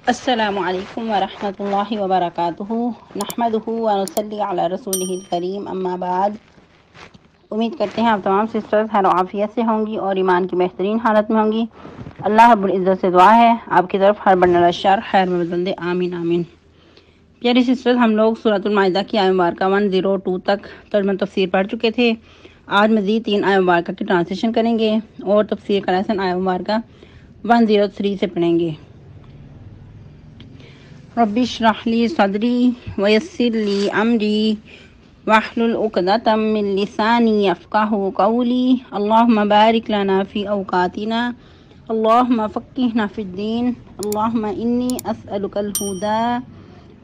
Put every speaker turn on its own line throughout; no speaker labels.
السلام علیکم ورحمۃ اللہ وبرکاتہ نحمدہ ونصلی علی رسولہ الکریم اما بعد۔ امید کرتے ہیں آپ تمام سسٹرز خیر و عافیت سے ہوں گی اور ایمان کی بہترین حالت میں ہوں گی۔ اللہ رب العزت سے دعا ہے آپ کی طرف ہر بڑھنے والا شر خیر میں بدل دے، آمین آمین۔ پیاری سسٹرز، ہم لوگ سورۃ المائدہ کی آیت مبارکہ 102 تک ترجمہ تفسیر پڑھ چکے تھے۔ آج مزید 3 آیت مبارکہ کی ٹرانسلیشن کریں گے اور تفسیر کا لیسن آیت مبارکہ 103 سے پڑھیں گے۔ رب اشرح لی صدری ویسر لی امری واحلل عقدۃ من لسانی یفقہوا قولی اللہم بارک لنا فی اوقاتنا اللہم فقہنا فی الدین اللہم انی اسألک الہدی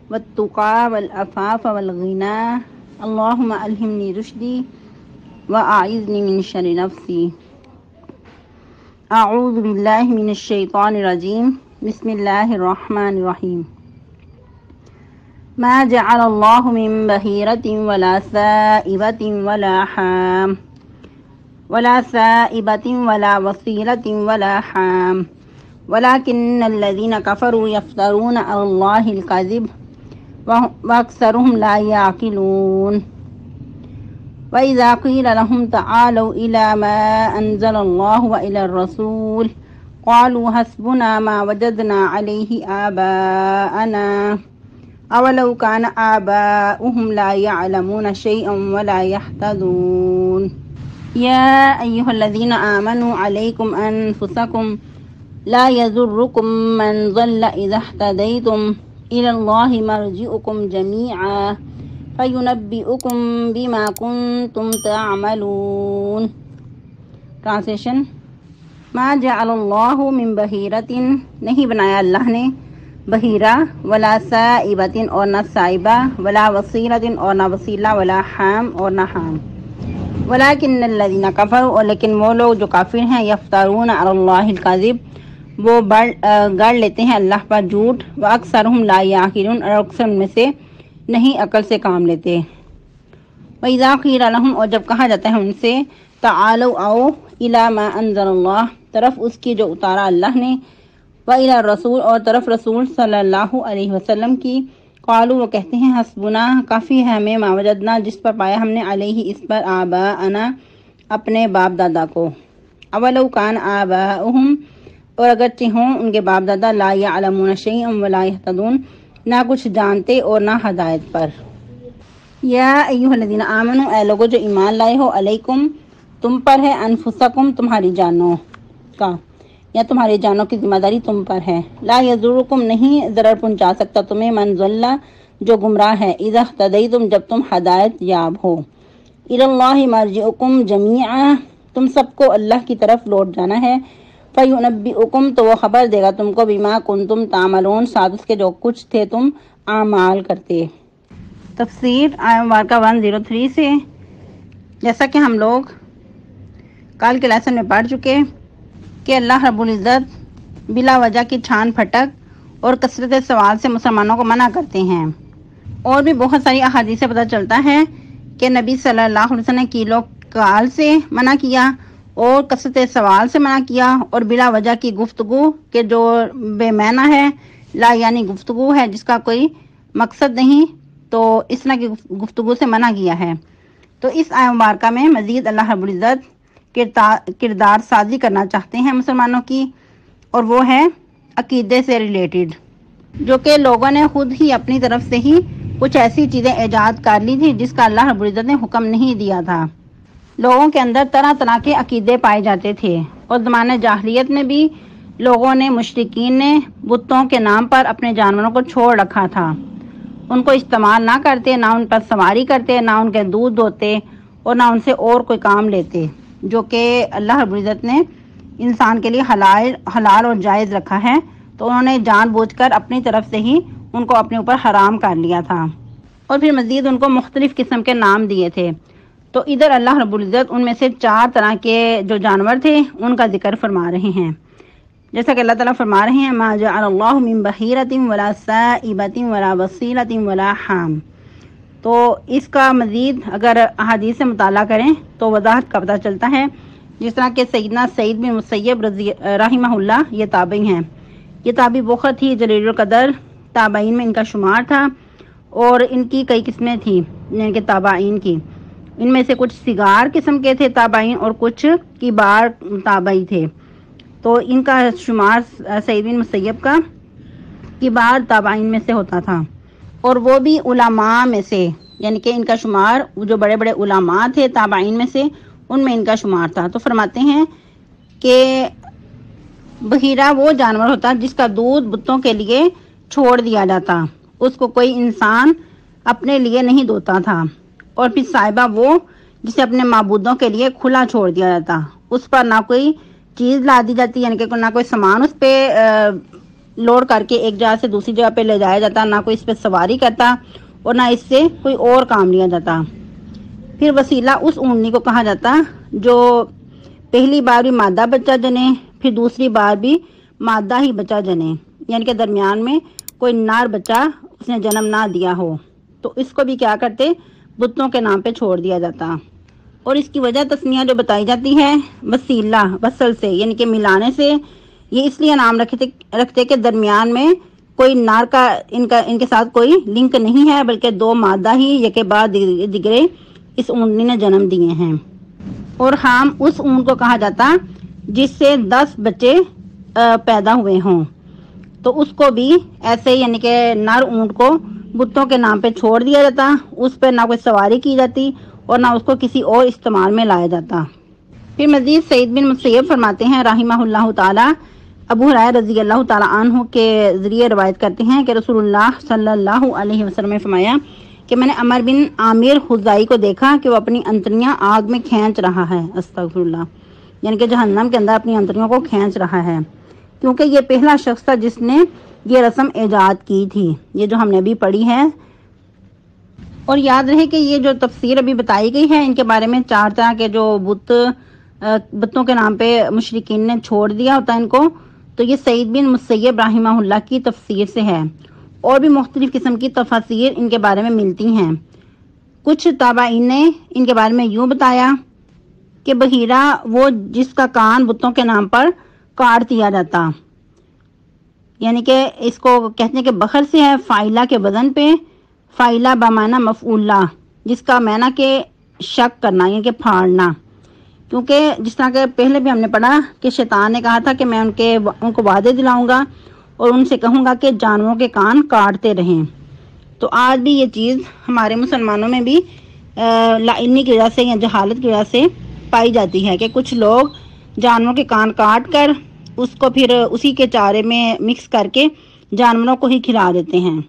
والتقی والعفاف والغنی اللہم الہمنی رشدی واعذنی من شر نفسی۔ اعوذ باللہ من الشیطان الرجیم، بسم اللہ الرحمن الرحیم۔ ما جعل اللہ من بحیرۃ ولا سائبۃ ولا وصیلۃ ولا حام ولکن الذین کفروا یفترون علی اللہ الکذب واکثرهم لا یعقلون۔ وَإِذَا قِيلَ لَهُمْ تَعَالَوْا إِلَى مَا أَنزَلَ اللَّهُ وَإِلَى الرَّسُولِ قَالُوا حَسْبُنَا مَا وَجَدْنَا عَلَيْهِ آبَاءَنَا أَوَلَوْ كَانَ آبَاؤُهُمْ لَا يَعْلَمُونَ شَيْئًا وَلَا يَهْتَدُونَ۔ يَا أَيُّهَا الَّذِينَ آمَنُوا عَلَيْكُمْ أَنفُسَكُمْ لَا يَضُرُّكُمْ مَنْ ضَلَّ إِذَا اهْتَدَيْتُمْ إِلَى اللَّهِ مَرْجِعُكُمْ جَمِيعًا فَيُنَبِّئُكُم بِمَا كُنتُمْ تَعْمَلُونَ۔ ٹرانسلیشن: ما جعل اللہ من بحیرۃ، نہیں بنایا اللہ نے بحیرہ، ولا سائبۃ اور نہ سائبہ، ولا وصیلۃ اور نہ وسیلہ، ولا حام اور نہ حام، ولکن الذین کفروا اور لیکن وہ لوگ جو کافر ہیں، یفترون علی اللہ الکذب وہ گڑ لیتے ہیں اللہ پر جھوٹ، واکثرهم لا یعقلون اور اکثر ان میں سے نہیں عقل سے کام لیتے۔ وَإِذَا قِيلَ لَهُمْ اور جب کہا جاتا ہے ان سے، تعالوا آؤ، إِلَى مَا أَنزَلَ اللَّهُ طرف اس کی جو اتارا اللہ نے، وَإِلَى الرَّسُولِ اور طرف رسول صلی اللہ علیہ وسلم کی، قالوا وہ کہتے ہیں حسبنا کافی ہے ہمیں، ما وجدنا جس پر پایا ہم نے، علیہ اس پر، آباءنا اپنے باپ دادا کو، اولو کان آباؤہم اور اگرچہ ہوں ان کے باپ دادا، لا یعلمون شیئا ولا یہتدون نہ کچھ جانتے اور نہ ہدایت پر۔ یا ایھا الذین آمنوا اے لوگو جو ایمان لائے ہو، علیکم تم پر ہے، انفسکم تمہاری جانوں کا یا تمہاری جانوں کی ذمہ داری تم پر ہے، لا یضرکم نہیں ضرر پہنچا سکتا تمہیں، من ضل جو گمراہ ہے، اذا اہتدیتم جب تم ہدایت یاب ہو، الی اللہ مرجعکم جمیعا تم سب کو اللہ کی طرف لوٹ جانا ہے، فینبئکم تو وہ خبر دے گا تم کو، بما کنتم تعملون ساتھ اس کے جو کچھ تھے تم اعمال کرتے۔ تفسیر آیت مبارکہ 103 سے، جیسا کہ ہم لوگ کل کے لیسن میں پڑھ چکے کہ اللہ رب العزت بلا وجہ کی چھان پھٹک اور کثرت سوال سے مسلمانوں کو منع کرتے ہیں، اور بھی بہت ساری احادیث سے پتہ چلتا ہے کہ نبی صلی اللہ علیہ وسلم نے کیل و کال سے منع کیا اور کثرت سوال سے منع کیا، اور بلا وجہ کی گفتگو کہ جو بے معنی ہے، لا یعنی گفتگو ہے جس کا کوئی مقصد نہیں، تو اس طرح کی گفتگو سے منع کیا ہے۔ تو اس آیت مبارکہ میں مزید اللہ رب العزت کردار سازی کرنا چاہتے ہیں مسلمانوں کی، اور وہ ہے عقیدے سے ریلیٹڈ، جو کہ لوگوں نے خود ہی اپنی طرف سے ہی کچھ ایسی چیزیں ایجاد کر لی تھی جس کا اللہ رب العزت نے حکم نہیں دیا تھا۔ لوگوں کے اندر طرح طرح کے عقیدے پائے جاتے تھے، اور زمانہ جاہلیت میں بھی لوگوں نے، مشرکین نے بتوں کے نام پر اپنے جانوروں کو چھوڑ رکھا تھا، ان کو استعمال نہ کرتے، نہ ان پر سواری کرتے، نہ ان کے دودھ دوتے اور نہ ان سے اور کوئی کام لیتے، جو کہ اللہ رب العزت نے انسان کے لیے حلال اور جائز رکھا ہے، تو انہوں نے جان بوجھ کر اپنی طرف سے ہی ان کو اپنے اوپر حرام کر لیا تھا، اور پھر مزید ان کو مختلف قسم کے نام دیے تھے۔ تو ادھر اللہ رب العزت ان میں سے 4 طرح کے جو جانور تھے ان کا ذکر فرما رہے ہیں، جیسا کہ اللہ تعالیٰ فرما رہے ہیں، ما جعل اللہ من بحیرۃ ولا سائبۃ ولا وصیلۃ ولا حام۔ تو اس کا مزید اگر احادیث سے مطالعہ کریں تو وضاحت کا پتہ چلتا ہے، جس طرح کہ سیدنا سعید بن مسیب رحمہ اللہ یہ تابعی ہیں یہ تابعی بہت ہی جلیل القدر تابعین میں ان کا شمار تھا، اور ان کی کئی قسمیں تھیں ان کے تابعین کی۔ ان میں سے کچھ صغار قسم کے تھے تابعین اور کچھ کبار تابعی تھے۔ تو ان کا شمار سعید بن مسیب کا کبار تابعین میں سے ہوتا تھا، اور وہ بھی علماء میں سے، یعنی کہ ان کا شمار جو بڑے بڑے علماء تھے تابعین میں سے ان میں ان کا شمار تھا۔ تو فرماتے ہیں کہ بحیرہ وہ جانور ہوتا جس کا دودھ بتوں کے لیے چھوڑ دیا جاتا، اس کو کوئی انسان اپنے لیے نہیں دوتا تھا، اور پھر صاحبہ وہ جسے اپنے معبودوں کے لیے کھلا چھوڑ دیا جاتا، اس پر نہ کوئی چیز لا دی جاتی، یعنی کہ نہ کوئی سامان اس پہ لوڈ کر کے ایک جگہ سے دوسری جگہ پہ لے جایا جاتا، نہ کوئی اس پہ سواری کرتا اور نہ اس سے کوئی اور کام لیا جاتا۔ پھر وسیلہ اس اونٹنی کو کہا جاتا جو پہلی بار بھی مادہ بچہ جنے، پھر دوسری بار بھی مادہ ہی بچہ جنے، یعنی کہ درمیان میں کوئی نر بچہ اس نے جنم نہ دیا ہو، تو اس کو بھی کیا کرتے، بتوں کے نام پہ چھوڑ دیا جاتا۔ اور اس کی وجہ تسمیہ جو بتائی جاتی ہے وسیلہ وصل سے، یعنی کہ ملانے سے، یہ اس لیے نام رکھتے کہ درمیان میں کوئی نار کا ان کے ساتھ کوئی لنک نہیں ہے، بلکہ دو مادہ ہی یکے بعد دیگرے اس اونٹنی نے جنم دیے ہیں۔ اور حام اس اونٹ کو کہا جاتا جس سے 10 بچے پیدا ہوئے ہوں، تو اس کو بھی ایسے یعنی کہ نر اونٹ کو بتوں کے نام پہ چھوڑ دیا جاتا، اس پہ نہ کوئی سواری کی جاتی اور نہ اس کو کسی اور استعمال میں لایا جاتا۔ پھر مزید سعید بن مسیب فرماتے ہیں رحمہ اللہ تعالی، ابو ہریرہ رضی اللہ تعالی عنہ کے ذریعے روایت کرتے ہیں کہ رسول اللہ صلی اللہ علیہ وسلم نے فرمایا کہ میں نے عمر بن عامر خزائی کو دیکھا کہ وہ اپنی انتڑیاں آگ میں کھینچ رہا ہے، استغفر اللہ، یعنی کہ جہنم کے اندر اپنی انتڑیوں کو کھینچ رہا ہے، کیونکہ یہ پہلا شخص تھا جس نے یہ رسم ایجاد کی تھی، یہ جو ہم نے ابھی پڑھی ہے۔ اور یاد رہے کہ یہ جو تفسیر ابھی بتائی گئی ہے ان کے بارے میں 4 طرح کے جو بتوں کے نام پہ مشرکین نے چھوڑ دیا ہوتا ان کو، تو یہ سعید بن مسیب رحمہ اللہ کی تفسیر سے ہے، اور بھی مختلف قسم کی تفاسیر ان کے بارے میں ملتی ہیں۔ کچھ تابعین نے ان کے بارے میں یوں بتایا کہ بحیرہ وہ جس کا کان بتوں کے نام پر کاٹ دیا جاتا، یعنی کہ اس کو کہتے ہیں کہ بخر سے ہے، فائلہ کے وزن پہ، فائلہ بمعنی مفعولہ، جس کا معنی کہ شک کرنا یعنی کہ پھاڑنا، کیونکہ جس طرح کہ پہلے بھی ہم نے پڑھا کہ شیطان نے کہا تھا کہ میں ان کو وعدے دلاؤں گا اور ان سے کہوں گا کہ جانوروں کے کان کاٹتے رہیں۔ تو آج بھی یہ چیز ہمارے مسلمانوں میں بھی لاعنی کی وجہ سے یا جہالت کی وجہ سے پائی جاتی ہے کہ کچھ لوگ جانوروں کے کان کاٹ کر اس کو پھر اسی کے چارے میں مکس کر کے جانوروں کو ہی کھلا دیتے ہیں۔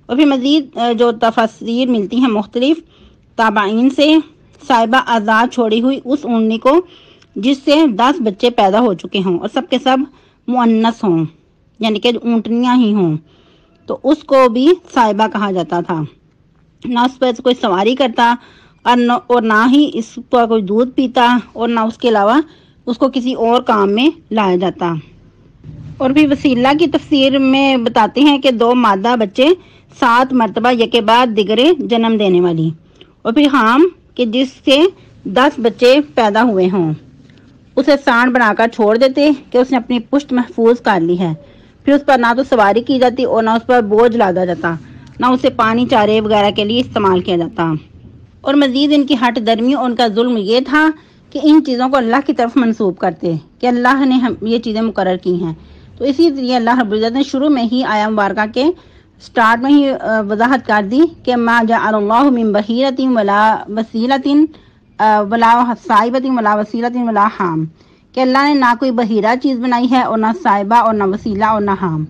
اور پھر مزید جو تفاسیر ملتی ہیں مختلف تابعین سے، صاحبہ آزاد چھوڑی ہوئی اس اونٹنی کو جس سے 10 بچے پیدا ہو چکے ہوں اور سب کے سب مؤنث ہوں، یعنی کہ اونٹنیاں ہی ہوں، تو اس کو بھی صاحبہ کہا جاتا تھا۔ نہ اس پر کوئی سواری کرتا اور نہ ہی اس پر کوئی دودھ پیتا، اور نہ اس کے علاوہ اس کو کسی اور کام میں لایا جاتا۔ اور بھی وسیلہ کی تفسیر میں بتاتے ہیں کہ 2 مادہ بچے 7 مرتبہ یکے بعد دیگرے جنم دینے والی، اور پھر حام کہ جس سے 10 بچے پیدا ہوئے ہوں، اسے سانڈ بنا کر چھوڑ دیتے کہ اس نے اپنی پشت محفوظ کر لی ہے، پھر اس پر نہ تو سواری کی جاتی اور نہ اس پر بوجھ لادا جاتا، نہ اسے پانی چارے وغیرہ کے لیے استعمال کیا جاتا۔ اور مزید ان کی ہٹ درمی اور ان کا ظلم یہ تھا کہ ان چیزوں کو اللہ کی طرف منسوب کرتے کہ اللہ نے یہ چیزیں مقرر کی ہیں، تو اسی لیے اللہ رب العزت نے شروع میں ہی آیا مبارکہ کے سٹارٹ میں ہی وضاحت کر دی کہ ما جعل اللہ من بحیرۃ ولا وسیلۃ ولا صائبۃ ولا وسیلۃ ولا حام، کہ اللہ نے نہ کوئی بحیرہ چیز بنائی ہے اور نہ صائبہ اور نہ وسیلہ اور نہ حام،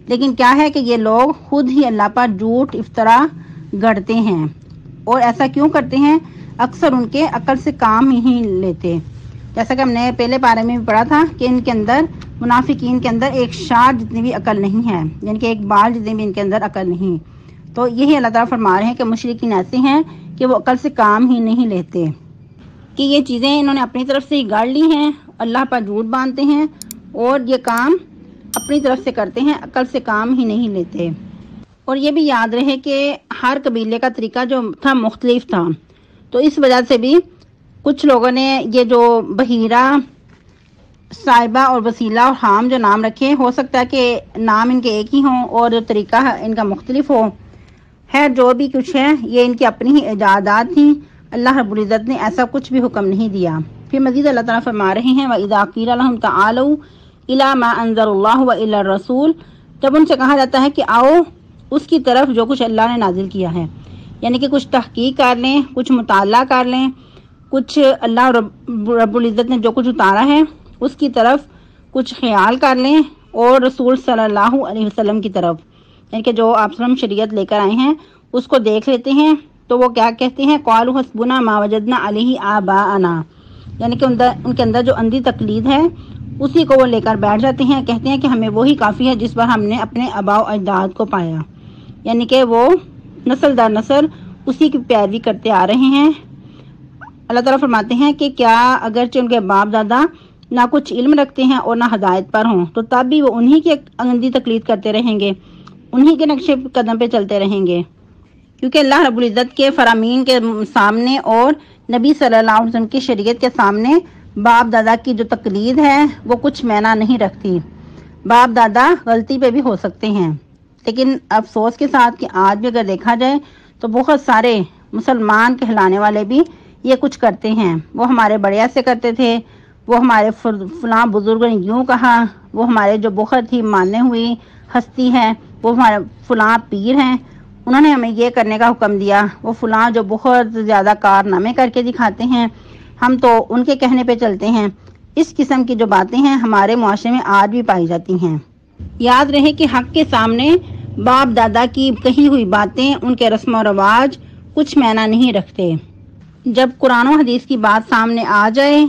لیکن کیا ہے کہ یہ لوگ خود ہی اللہ پر جھوٹ افطرا گڑھتے ہیں، اور ایسا کیوں کرتے ہیں؟ اکثر ان کے عقل سے کام ہی لیتے، جیسا کہ ہم نے پہلے پارے میں بھی پڑھا تھا کہ ان کے اندر منافقین کے اندر ایک شاہ جتنی بھی عقل نہیں ہے، یعنی کہ ایک بال جتنی بھی ان کے اندر عقل نہیں۔ تو یہی اللہ تعالیٰ فرما رہے ہیں کہ مشرکین ایسے ہیں کہ وہ عقل سے کام ہی نہیں لیتے، کہ یہ چیزیں انہوں نے اپنی طرف سے ہی گاڑ لی ہیں، اللہ پر جھوٹ باندھتے ہیں اور یہ کام اپنی طرف سے کرتے ہیں، عقل سے کام ہی نہیں لیتے۔ اور یہ بھی یاد رہے کہ ہر قبیلے کا طریقہ جو تھا مختلف تھا، تو اس وجہ سے بھی کچھ لوگوں نے یہ جو بحیرہ صاحبہ اور وسیلہ اور حام جو نام رکھے، ہو سکتا ہے کہ نام ان کے ایک ہی ہوں اور جو طریقہ ان کا مختلف ہو. خیر جو بھی کچھ ہے یہ ان کی اپنی ہی ایجادات تھیں. اللہ رب العزت نے ایسا کچھ بھی حکم نہیں دیا. پھر مزید اللہ تعالیٰ فرما رہے ہیں وَإِذَا قِيلَ لَهُمْ تَعَالَوْا إِلَىٰ مَا أَنزَلَ اللَّهُ وَإِلَى الرَّسُولِ، جب ان سے کہا جاتا ہے کہ آؤ اس کی طرف جو کچھ اللہ نے نازل کیا ہے، یعنی کہ کچھ تحقیق کر لیں، کچھ مطالعہ کر لیں، کچھ اللہ رب العزت نے جو کچھ اتارا ہے اس کی طرف کچھ خیال کر لیں، اور رسول صلی اللہ علیہ وسلم کی طرف، یعنی کہ جو آپ وسلم شریعت لے کر آئے ہیں اس کو دیکھ لیتے ہیں تو وہ کیا کہتے ہیں قالوا حسبنا ما وجدنا علیہ آباءنا، یعنی کہ ان کے اندر جو اندھی تقلید ہے اسی کو وہ لے کر بیٹھ جاتے ہیں. کہتے ہیں کہ ہمیں وہی کافی ہے جس پر ہم نے اپنے آباء و اجداد کو پایا، یعنی کہ وہ نسل در نسل اسی کی پیروی کرتے آ رہے ہیں. اللہ تعالیٰ فرماتے ہیں کہ کیا اگرچہ ان کے باپ دادا نہ کچھ علم رکھتے ہیں اور نہ ہدایت پر ہوں تو تب بھی وہ انہی کی اندھی تقلید کرتے رہیں گے، انہی کے نقشے قدم پہ چلتے رہیں گے، کیونکہ اللہ رب العزت کے فرامین کے سامنے اور نبی صلی اللہ علیہ وسلم کی شریعت کے سامنے باپ دادا کی جو تقلید ہے وہ کچھ معنی نہیں رکھتی. باپ دادا غلطی پہ بھی ہو سکتے ہیں، لیکن افسوس کے ساتھ کہ آج بھی اگر دیکھا جائے تو بہت سارے مسلمان کہلانے والے بھی یہ کچھ کرتے ہیں. وہ ہمارے بڑے ایسے کرتے تھے، وہ ہمارے فلاں بزرگوں نے یوں کہا، وہ ہمارے جو بہت ہی مانے ہوئی ہستی ہے، وہ ہمارے فلاں پیر ہیں، انہوں نے ہمیں یہ کرنے کا حکم دیا. وہ فلاں جو بہت زیادہ کارنامے کر کے دکھاتے ہیں ہم تو ان کے کہنے پہ چلتے ہیں. اس قسم کی جو باتیں ہیں ہمارے معاشرے میں آج بھی پائی جاتی ہیں. یاد رہے کہ حق کے سامنے باپ دادا کی کہی ہوئی باتیں، ان کے رسم و رواج کچھ معنی نہیں رکھتے. جب قرآن و حدیث کی بات سامنے آ جائے،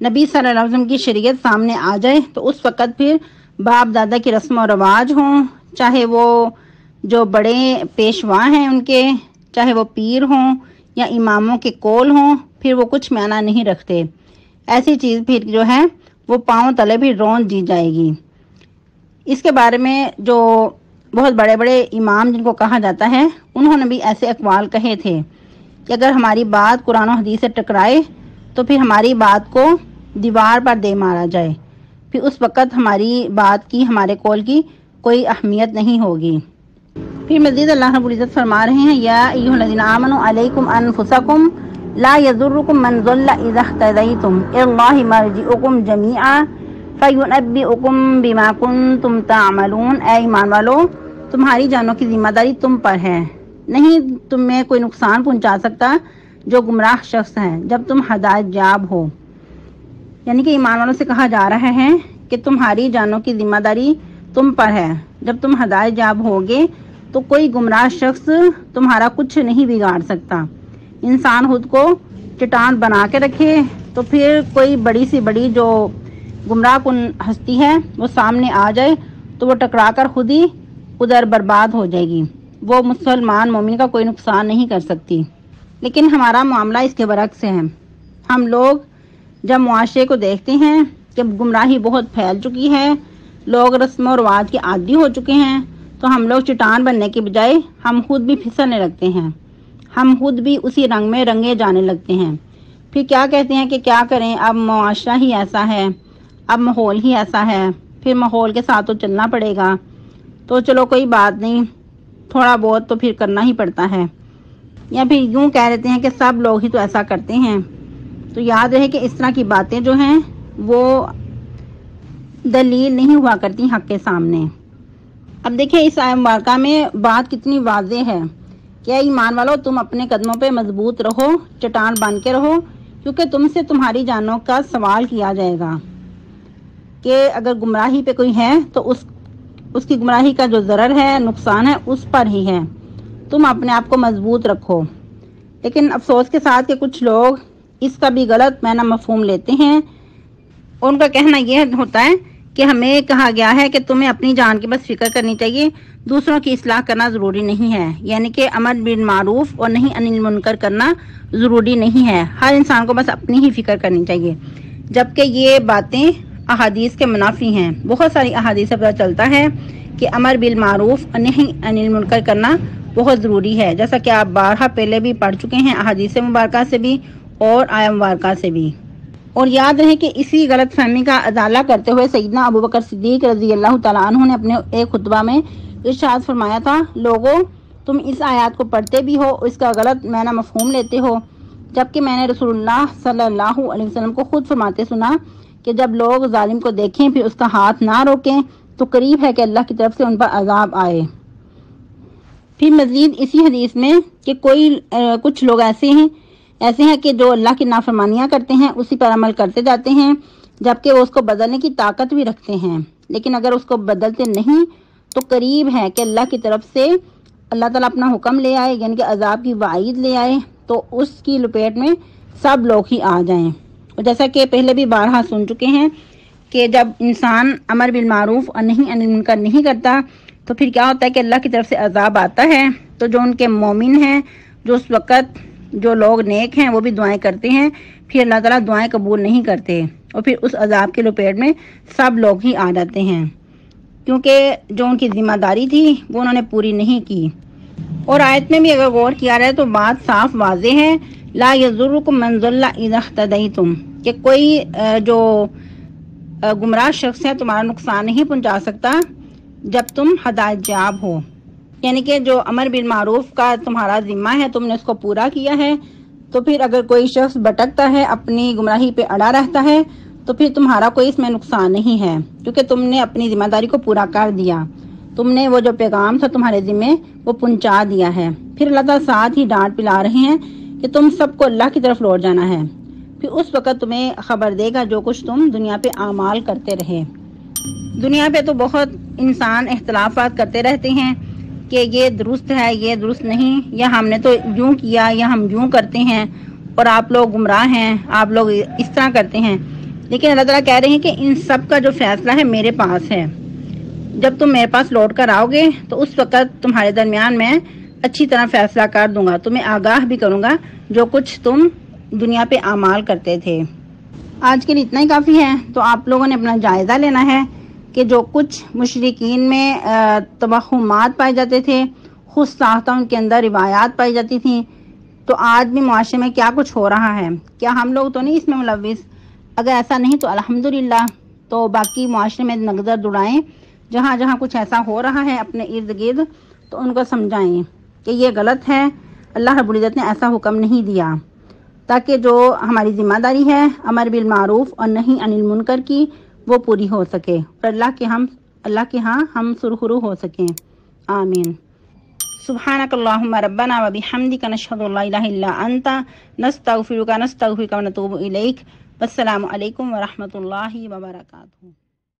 نبی صلی اللہ علیہ وسلم کی شریعت سامنے آ جائے تو اس وقت پھر باپ دادا کی رسم و رواج ہوں، چاہے وہ جو بڑے پیشوا ہیں ان کے، چاہے وہ پیر ہوں یا اماموں کے قول ہوں، پھر وہ کچھ معنی نہیں رکھتے. ایسی چیز پھر جو ہے وہ پاؤں تلے بھی رون دی جائے گی. اس کے بارے میں جو بہت بڑے بڑے امام جن کو کہا جاتا ہے انہوں نے بھی ایسے اقوال کہے تھے کہ اگر ہماری بات قرآن و حدیث سے ٹکرائے تو پھر ہماری بات کو دیوار پر دے مارا جائے، پھر اس وقت ہماری بات کی، ہمارے قول کی کوئی اہمیت نہیں ہوگی. پھر مزید اللہ رب العزت فرما رہے ہیں یا ایھا الذین آمنوا علیکم انفسکم لا یضرکم من ضل اذا اہتدیتم الی اللہ مرجعکم جمیعا فینبئکم بما کنتم تعملون. اے ایمان والو، تمہاری جانوں کی ذمہ داری تم پر ہے، نہیں تم میں کوئی نقصان پہنچا سکتا جو گمراہ شخص ہے جب تم ہدایت یاب ہو. یعنی کہ ایمان والوں سے کہا جا رہا ہے کہ تمہاری جانوں کی ذمہ داری تم پر ہے، جب تم ہدایت یاب ہوگے تو کوئی گمراہ شخص تمہارا کچھ نہیں بگاڑ سکتا. انسان خود کو چٹان بنا کے رکھے تو پھر کوئی بڑی سی بڑی جو گمراہ کن ہستی ہے وہ سامنے آ جائے تو وہ ٹکرا کر خود ہی ادھر برباد ہو جائے گی، وہ مسلمان مومن کا کوئی نقصان نہیں کر سکتی. لیکن ہمارا معاملہ اس کے برعکس ہے. ہم لوگ جب معاشرے کو دیکھتے ہیں کہ گمراہی بہت پھیل چکی ہے، لوگ رسم و رواج کے عادی ہو چکے ہیں، تو ہم لوگ چٹان بننے کے بجائے ہم خود بھی پھسلنے لگتے ہیں، ہم خود بھی اسی رنگ میں رنگے جانے لگتے ہیں. پھر کیا کہتے ہیں کہ کیا کریں، اب معاشرہ ہی ایسا ہے، اب ماحول ہی ایسا ہے، پھر ماحول کے ساتھ تو چلنا پڑے گا، تو چلو کوئی بات نہیں، تھوڑا بہت تو پھر کرنا ہی پڑتا ہے. یا پھر یوں کہہ دیتے ہیں کہ سب لوگ ہی تو ایسا کرتے ہیں. تو یاد رہے کہ اس طرح کی باتیں جو ہیں وہ دلیل نہیں ہوا کرتی حق کے سامنے. اب دیکھیں اس آیت مبارکہ میں بات کتنی واضح ہے کہ اے ایمان والو، تم اپنے قدموں پہ مضبوط رہو، چٹان بن کے رہو، کیونکہ تم سے تمہاری جانوں کا سوال کیا جائے گا کہ اگر گمراہی پہ کوئی ہے تو اس کی گمراہی کا جو ضرر ہے، نقصان ہے، اس پر ہی ہے. تم اپنے آپ کو مضبوط رکھو. لیکن افسوس کے ساتھ کہ کچھ لوگ اس کا بھی غلط معنی مفہوم لیتے ہیں. ان کا کہنا یہ ہوتا ہے کہ ہمیں کہا گیا ہے کہ تمہیں اپنی جان کی بس فکر کرنی چاہیے، دوسروں کی اصلاح کرنا ضروری نہیں ہے. یعنی کہ امر بالمعروف اور نہیں عن المنکر کرنا ضروری نہیں ہے، ہر انسان کو بس اپنی ہی فکر کرنی چاہیے. جبکہ یہ باتیں احادیث کے منافی ہیں. بہت ساری احادیث سے پتہ چلتا ہے کہ امر بالمعروف اور نہیں عن المنکر کرنا بہت ضروری ہے، جیسا کہ آپ بارہا پہلے بھی پڑھ چکے ہیں احادیث مبارکہ سے بھی اور آیت مبارکہ سے بھی. اور یاد رہے کہ اسی غلط فہمی کا ازالہ کرتے ہوئے سیدنا ابو بکر صدیق رضی اللہ تعالیٰ عنہ نے اپنے ایک خطبہ میں ارشاد فرمایا تھا، لوگوں تم اس آیات کو پڑھتے بھی ہو، اس کا غلط معنی مفہوم لیتے ہو، جبکہ میں نے رسول اللہ صلی اللہ علیہ وسلم کو خود فرماتے سنا کہ جب لوگ ظالم کو دیکھیں پھر اس کا ہاتھ نہ روکیں تو قریب ہے کہ اللہ کی طرف سے ان پر عذاب آئے۔ پھر مزید اسی حدیث میں کہ کچھ لوگ ایسے ہیں کہ جو اللہ کی نافرمانیاں کرتے ہیں اسی پر عمل کرتے جاتے ہیں، جبکہ وہ اس کو بدلنے کی طاقت بھی رکھتے ہیں، لیکن اگر اس کو بدلتے نہیں تو قریب ہے کہ اللہ کی طرف سے اللہ تعالیٰ اپنا حکم لے آئے، یعنی کہ عذاب کی وعید لے آئے تو اس کی لپیٹ میں سب لوگ ہی آ جائیں۔ اور جیسا کہ پہلے بھی بارہا سن چکے ہیں کہ جب انسان امر بالمعروف اور نہی عن المنکر نہیں کرتا تو پھر کیا ہوتا ہے کہ اللہ کی طرف سے عذاب آتا ہے، تو جو ان کے مومن ہیں، جو اس وقت جو لوگ نیک ہیں وہ بھی دعائیں کرتے ہیں، پھر اللہ تعالیٰ دعائیں قبول نہیں کرتے اور پھر اس عذاب کے لپیٹ میں سب لوگ ہی آ جاتے ہیں، کیونکہ جو ان کی ذمہ داری تھی وہ انہوں نے پوری نہیں کی۔ اور آیت میں بھی اگر غور کیا جائے تو بات صاف واضح ہے، لا یضرکم من ضل اذا اہتدیتم، کہ کوئی جو گمراہ شخص ہے تمہارا نقصان نہیں پہنچا سکتا جب تم ہدایت یاب ہو، یعنی کہ جو امر بالمعروف کا تمہارا ذمہ ہے تم نے اس کو پورا کیا ہے، تو پھر اگر کوئی شخص بھٹکتا ہے اپنی گمراہی پہ اڑا رہتا ہے تو پھر تمہارا کوئی اس میں نقصان نہیں ہے، کیونکہ تم نے اپنی ذمہ داری کو پورا کر دیا، تم نے وہ جو پیغام تھا تمہارے ذمہ وہ پہنچا دیا ہے۔ پھر اللہ تعالیٰ ساتھ ہی ڈانٹ پلا رہے ہیں کہ تم سب کو اللہ کی طرف لوٹ جانا ہے، پھر اس وقت تمہیں خبر دے گا جو کچھ تم دنیا پہ اعمال کرتے رہے۔ دنیا پہ تو بہت انسان اختلافات کرتے رہتے ہیں کہ یہ درست ہے، یہ درست نہیں، یا ہم نے تو یوں کیا یا ہم یوں کرتے ہیں اور آپ لوگ گمراہ ہیں، آپ لوگ اس طرح کرتے ہیں، لیکن اللہ تعالیٰ کہہ رہے ہیں کہ ان سب کا جو فیصلہ ہے میرے پاس ہے، جب تم میرے پاس لوٹ کر آؤ گے تو اس وقت تمہارے درمیان میں اچھی طرح فیصلہ کر دوں گا، تمہیں آگاہ بھی کروں گا جو کچھ تم دنیا پہ اعمال کرتے تھے۔ آج کے لیے اتنا ہی کافی ہے، تو آپ لوگوں نے اپنا جائزہ لینا ہے کہ جو کچھ مشرکین میں توہمات پائے جاتے تھے، خود ساختہ ان کے اندر روایات پائی جاتی تھیں، تو آج بھی معاشرے میں کیا کچھ ہو رہا ہے، کیا ہم لوگ تو نہیں اس میں ملوث؟ اگر ایسا نہیں تو الحمدللہ، تو باقی معاشرے میں نظر دوڑائیں، جہاں جہاں کچھ ایسا ہو رہا ہے اپنے ارد گرد تو ان کو سمجھائیں کہ یہ غلط ہے، اللہ رب العزت نے ایسا حکم نہیں دیا، تاکہ جو ہماری ذمہ داری ہے امر بالمعروف اور نہی عن المنکر کی وہ پوری ہو سکے اور اللہ کے ہاں ہم سرخرو ہو سکیں۔ آمین۔ سبحانک اللہم ربنا و بحمدک نشہد ان لا الہ الا انت نستغفرک ونتوب الیک۔ والسلام علیکم ورحمۃ اللہ وبرکاتہ۔